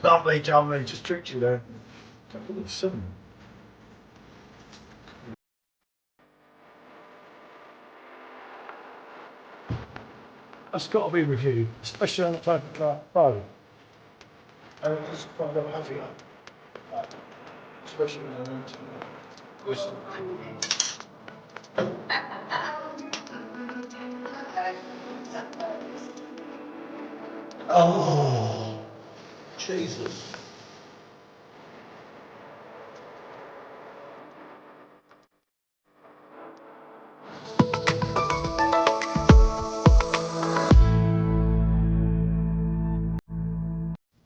Lovely, jubbly, just tricked you there. Look at 7. That's got to be reviewed, especially on the phone. And it's quite a heavy, especially when I'm whistle. Oh, Jesus.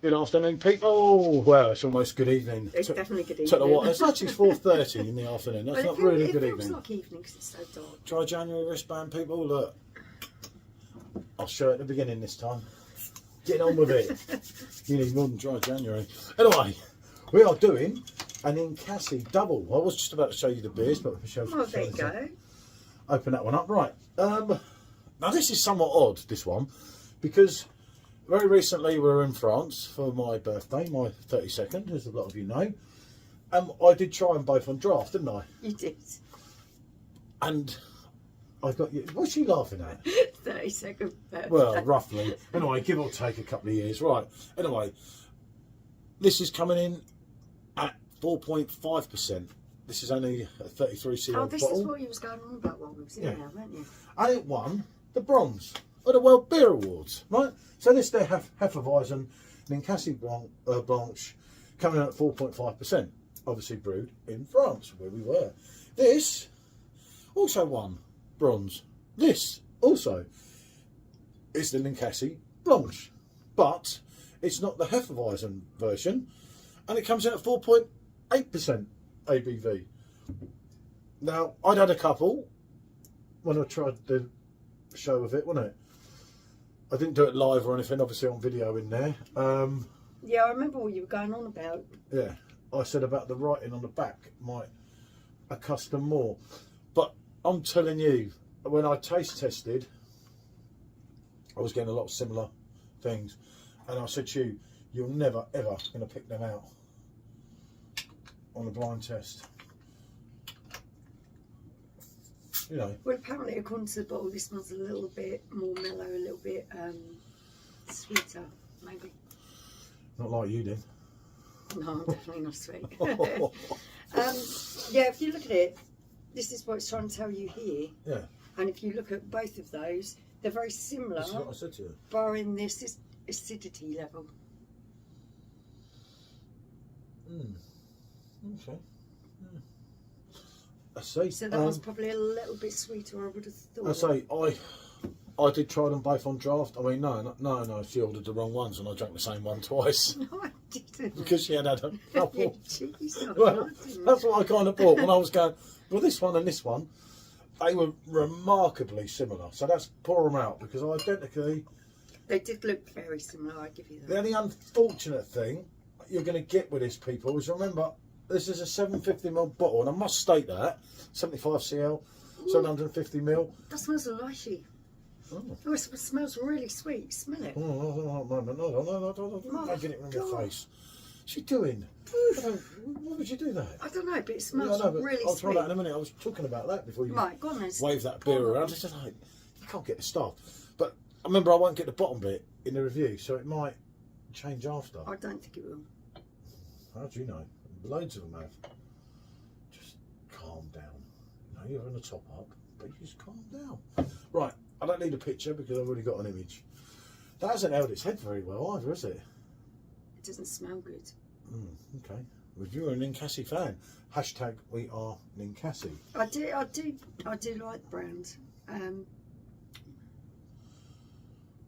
Good afternoon, people. Well, it's almost good evening. It's definitely good evening. What? It's actually 4:30 in the afternoon. That's not really good evening. It feels like evening because it's so dark. Dry January wristband, people. Look, I'll show it at the beginning this time. Getting on with it. You need more than dry January. Anyway, we are doing an Ninkasi double. I was just about to show you the beers, but Michelle's there you go. Open that one up. Right. Now this is somewhat odd, this one, because very recently we were in France for my birthday, my 32nd, as a lot of you know. I did try them both on draft, didn't I? You did. And I got you. What's she laughing at? 32nd birthday. Well, roughly. Anyway, give or take a couple of years. Right. Anyway, this is coming in at 4.5%. This is only a 33cl Oh, this bottle. is what you was going on about while we was in there, weren't you? And it won the bronze at the World Beer Awards, right? So this there Hefeweizen Ninkasi Blanche coming in at 4.5%, obviously brewed in France, where we were. This also won bronze. This also is the Ninkasi Blanche, but it's not the Hefeweizen version, and it comes in at 4.8% ABV. Now, I'd had a couple when I tried the show of it, wasn't it? I didn't do it live or anything, obviously on video in there. Yeah, I remember what you were going on about. Yeah, I said about the writing on the back might accustom more. But I'm telling you, when I taste tested, I was getting a lot of similar things. And I said to you, you're never, ever going to pick them out on a blind test. You know. Well, apparently, according to the bottle, this one's a little bit more mellow, a little bit sweeter, maybe. Not like you did. No, I'm definitely not sweet. Yeah, if you look at it, this is what it's trying to tell you here. Yeah. And if you look at both of those, they're very similar. This is what I said to you. Barring this acidity level. Okay. I see. So that one's probably a little bit sweeter, I would have thought. I say, I did try them both on draft. I mean, no, she ordered the wrong ones and I drank the same one twice. No, I didn't. Because she had a couple. Jeez, Well, that's what I kind of thought when I was going, well, this one and this one, they were remarkably similar. So that's pour them out because identically. They did look very similar, I give you that. The only unfortunate thing you're going to get with this, people, is remember, this is a 750ml bottle, and I must state that 75cl, 750ml. That smells lychee. Oh, it smells really sweet. Smell it. No, don't get it in your face. What's she doing? Why would you do that? I don't know, but it smells really I'll sweet. try that in a minute. I was talking about that before you Right, go on then. wave that beer around. It's just like, you can't get the stuff. But I remember I won't get the bottom bit in the review, so it might change after. I don't think it will. How do you know? Loads of them have. Just calm down. You know, you're on the top up, but you just calm down. Right, I don't need a picture because I've already got an image. That hasn't held its head very well either, has it? It doesn't smell good. Okay. Well, if you're a Ninkasi fan, hashtag we are Ninkasi. I do like the brand.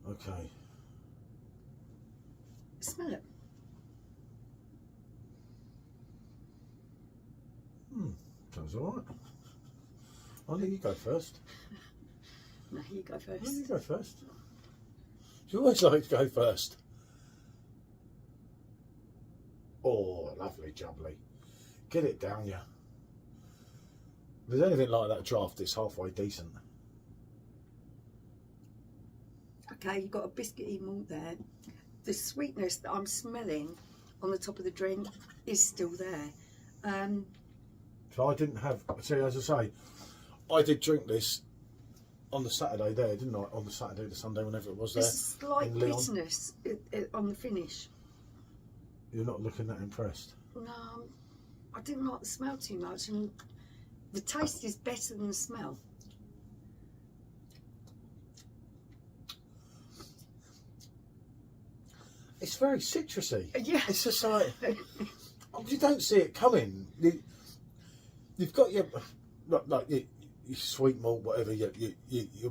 Okay. Smell it. Sounds alright. I'll let you go first. No, you go first. No, you go first. You always like to go first. Oh, lovely jubbly. Get it down, yeah. If there's anything like that draft, it's halfway decent. Okay, you've got a biscuity malt there. the sweetness that I'm smelling on the top of the drink is still there. So I didn't have, see, as I say, I did drink this on the Saturday there, didn't I? On the Saturday, the Sunday, whenever it was there. There's a slight in Leon. bitterness on the finish. You're not looking that impressed. No, I didn't like the smell too much, and the taste is better than the smell. It's very citrusy. Yeah. It's just like, you don't see it coming. You've got your, like your sweet malt, whatever, your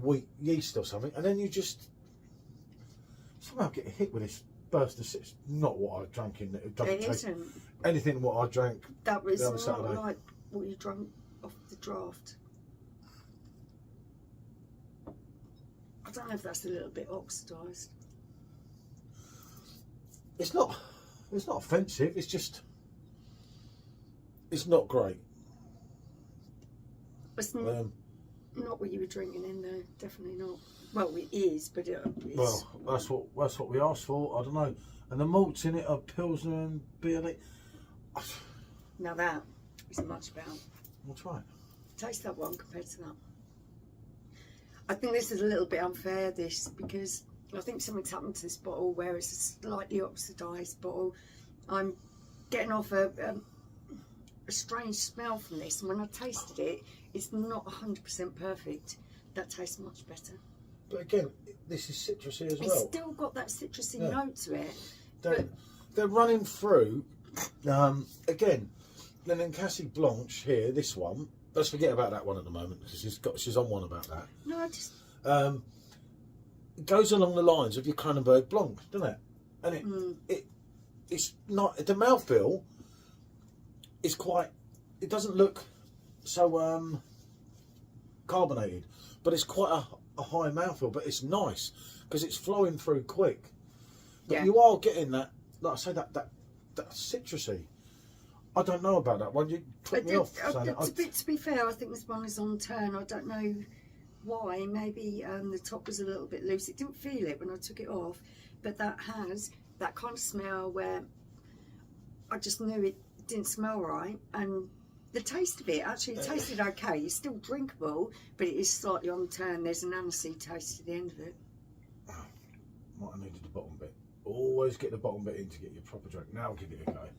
wheat yeast or something, and then you just somehow get hit with this burst of citrus. Not what I drank in it. Doesn't It taste isn't. anything what I drank. That was the other not Saturday. like what you drank off the draft. I don't know if that's a little bit oxidised. It's not offensive. It's just, it's not great. It's not what you were drinking in there. Definitely not. Well, it is, but it's... Well, that's what we asked for. I don't know. And the malts in it are Pilsner and beer. Now that is much better. That's right. Taste that one compared to that. I think this is a little bit unfair, this, because I think something's happened to this bottle where it's a slightly oxidised bottle. I'm getting off a strange smell from this, and when I tasted it, it's not 100% perfect. That tastes much better. But again, this is citrusy as well. It's still got that citrusy note to it. They're running through. Again, the Ninkasi Blanche here, this one. Let's forget about that one at the moment because she's on one about that. No, I just... It goes along the lines of your Kronenbourg Blanc, doesn't it? And it's not, the mouthfeel is quite, it doesn't look so carbonated, but it's quite a high mouthfeel, but it's nice because it's flowing through quick. But you are getting that, like I say, that citrusy. I don't know about that one. You put me off. To be fair, I think this one is on turn. I don't know why. Maybe the top was a little bit loose. It didn't feel it when I took it off, but that has that kind of smell where I just knew it didn't smell right. And the taste of it actually tasted okay. It's still drinkable, but it is slightly on turn. There's an aniseed taste at the end of it. Might have needed the bottom bit. Always get the bottom bit in to get your proper drink. Now give it a go.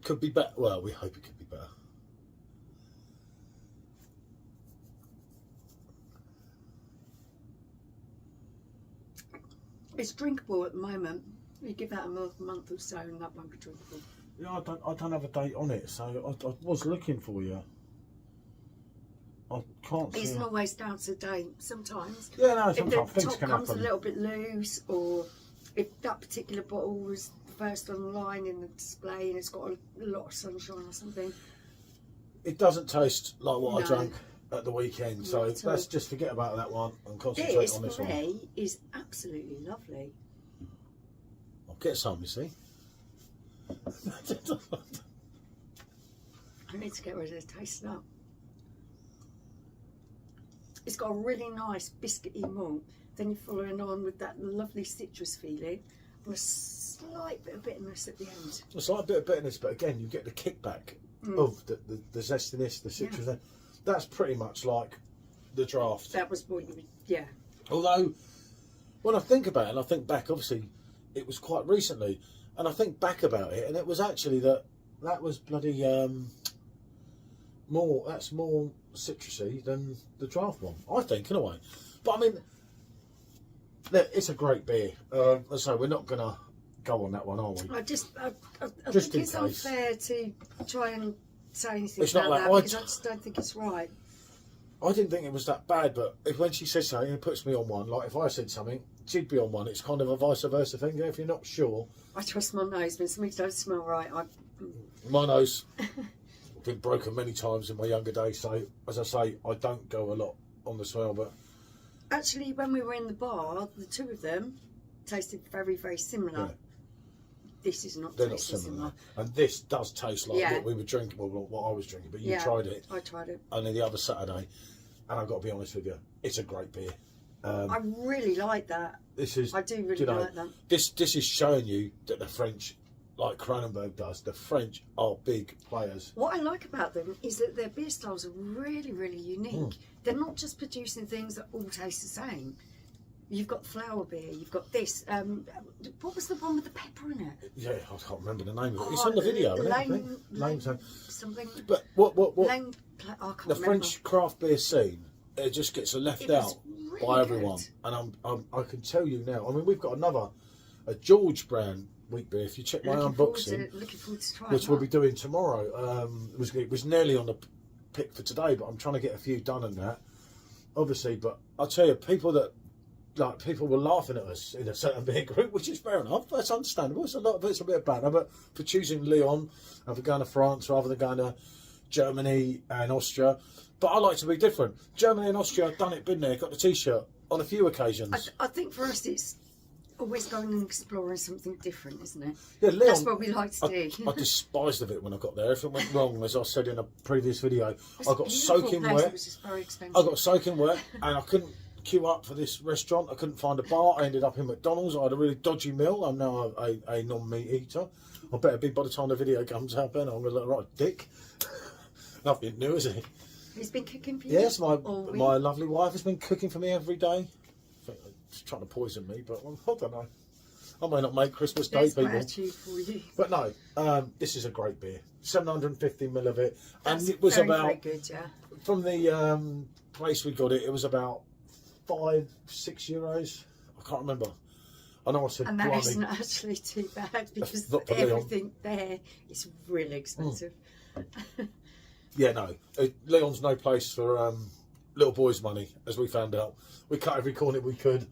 Could be better. Well, we hope it could be better. It's drinkable at the moment. You give that a month or so, and that won't be drinkable. Yeah, I don't have a date on it, so I was looking for you. I can't see. It's not always down to date. Sometimes. Yeah, no. If Sometimes the things top can comes happen. a little bit loose, or if that particular bottle was first on the line in the display and it's got a lot of sunshine or something. It doesn't taste like what I No. drank at the weekend, so Not at let's all. just forget about that one and concentrate This, on this for one. me, is absolutely lovely. I'll get some, you see. I need to get rid of the taste now. It's got a really nice biscuity malt. Then you're following on with that lovely citrus feeling and a slight bit of bitterness at the end. It's like a bit of bitterness, but again, you get the kickback of the zestiness, the citrus. Yeah. That's pretty much like the draft. That was what you would, yeah. Although, when I think about it, and I think back, obviously, it was quite recently, and I think back about it, and it was actually that was bloody that's more citrusy than the draft one, I think, in a way. But I mean, it's a great beer. So we're not gonna go on that one, are we? I Just think in it's case. unfair to try and say anything It's not about like that because I just don't think it's right. I didn't think it was that bad, but when she says something, it puts me on one. Like if I said something, she'd be on one. It's kind of a vice versa thing. If you're not sure, I trust my nose. When something don't smell right, my nose been broken many times in my younger days. So as I say, I don't go a lot on the smell. But actually, when we were in the bar, the two of them tasted very, very similar. Yeah. This is not they're not tasting similar. similar. And this does taste like Yeah. what we were drinking, well, what I was drinking. But you Yeah, tried it I tried it. only the other Saturday, and I've got to be honest with you, it's a great beer. I really like that. I do really like that. This is showing you that the French, like Kronenbourg does, the French are big players. What I like about them is that their beer styles are really, really unique. They're not just producing things that all taste the same. You've got flour beer, you've got this. What was the one with the pepper in it? Yeah, I can't remember the name of it. It's on the video, Lane something. But what? I can't the remember. French craft beer scene, it just gets left out really by everyone. good. And I can tell you now. I mean, we've got a George brand wheat beer. If you check my unboxing, looking forward to trying which we'll be doing tomorrow. It was nearly on the pick for today, but I'm trying to get a few done and that. Obviously, but I'll tell you, people were laughing at us in a certain beer group, which is fair enough. That's understandable. It's a lot of it's a bit of banter, but for choosing Lyon and for going to France rather than going to Germany and Austria. But I like to be different. Germany and Austria, I've done it, been there, got the T-shirt on a few occasions. I think for us it's always going and exploring something different, isn't it? Yeah, Lyon, that's what we like to do. I despised of it when I got there. If it went wrong, as I said in a previous video, I got soaking soaking wet. wet. It was just very expensive. I got soaking wet, and I couldn't queue up for this restaurant. I couldn't find a bar. I ended up in McDonald's. I had a really dodgy meal. I'm now a non-meat eater. I better be by the time the video comes out, then I'm going to look like a dick. Nothing new, is it? He's been cooking for you? Yes, my lovely wife has been cooking for me every day. I think she's trying to poison me, but I don't know. I may not make Christmas Day, people. Gratitude for you. But no, this is a great beer. 750ml of it. That's and it was very good, yeah. From the place we got it, it was about €5-6. I can't remember. I know I said and that blimey. isn't actually too bad because not for Leon. everything there is really expensive. Yeah, no. Leon's no place for little boys' money, as we found out. We cut every corner we could.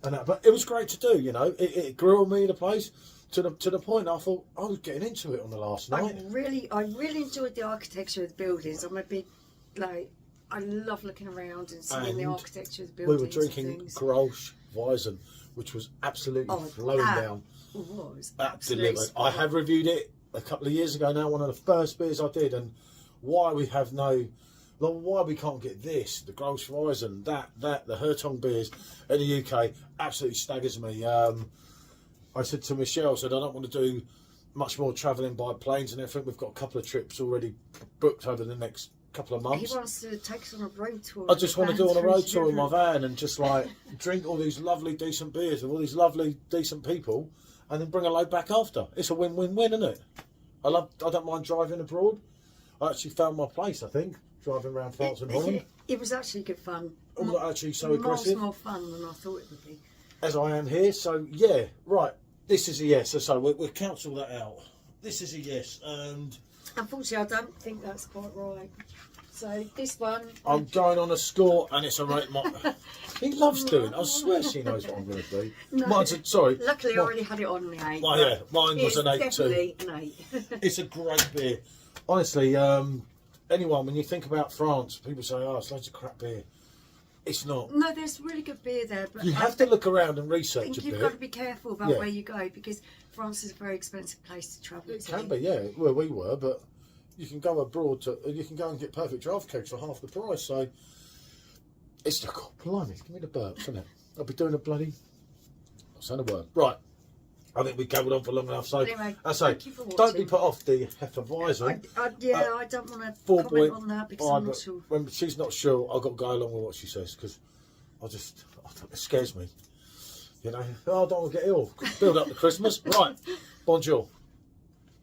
And that, but it was great to do, you know. It grew on me, the place, to the point I thought I was getting into it on the last night. I really enjoyed the architecture of the buildings. I'm a big, I love looking around and seeing the architecture of the buildings. We were drinking Grolsch Weizen, which was absolutely flowing down. Was absolutely. I have reviewed it a couple of years ago now, one of the first beers I did, and why we can't get this, the Grolsch Weizen, that, the Hertong beers in the UK absolutely staggers me. I said to Michelle, I don't want to do much more travelling by planes and everything. We've got a couple of trips already booked over the next couple of months. He wants to take us on a road tour. I just want to do on a road tour in my van and just drink all these lovely decent beers with all these lovely decent people, and then bring a load back after. It's a win-win-win, isn't it? I don't mind driving abroad. I actually found my place, I think, driving around France and Holland. It was actually good fun. It was actually so aggressive. More fun than I thought it would be. As I am here, so yeah, right. This is a yes. So we'll cancel that out. This is a yes, and unfortunately, I don't think that's quite right. So this one, I'm going on a score, and it's a rate. He loves doing. I swear she knows what I'm going to do. No. Sorry. Luckily, I already had it on the 8. Well, yeah, mine was an 8 definitely too. An 8. It's a great beer. Honestly, anyone, when you think about France, people say, "Oh, it's loads of crap beer." It's not. No, there's really good beer there, but you have to look around and research a bit. You've got to be careful about where you go because France is a very expensive place to travel to. It can be, yeah. Well, we were, but you can go abroad you can go and get perfect draft kegs for half the price. So it's oh, blimey, give me the burps, isn't it? I'll be doing a bloody. I'll say a word. Right. I think we gabbled on for long enough. So anyway, I say, don't be put off the Hefeweizen. I don't want to comment on that because I'm not sure. When she's not sure, I've got to go along with what she says because it scares me. You know, I don't want to get ill. Build up to Christmas. Right. Bonjour.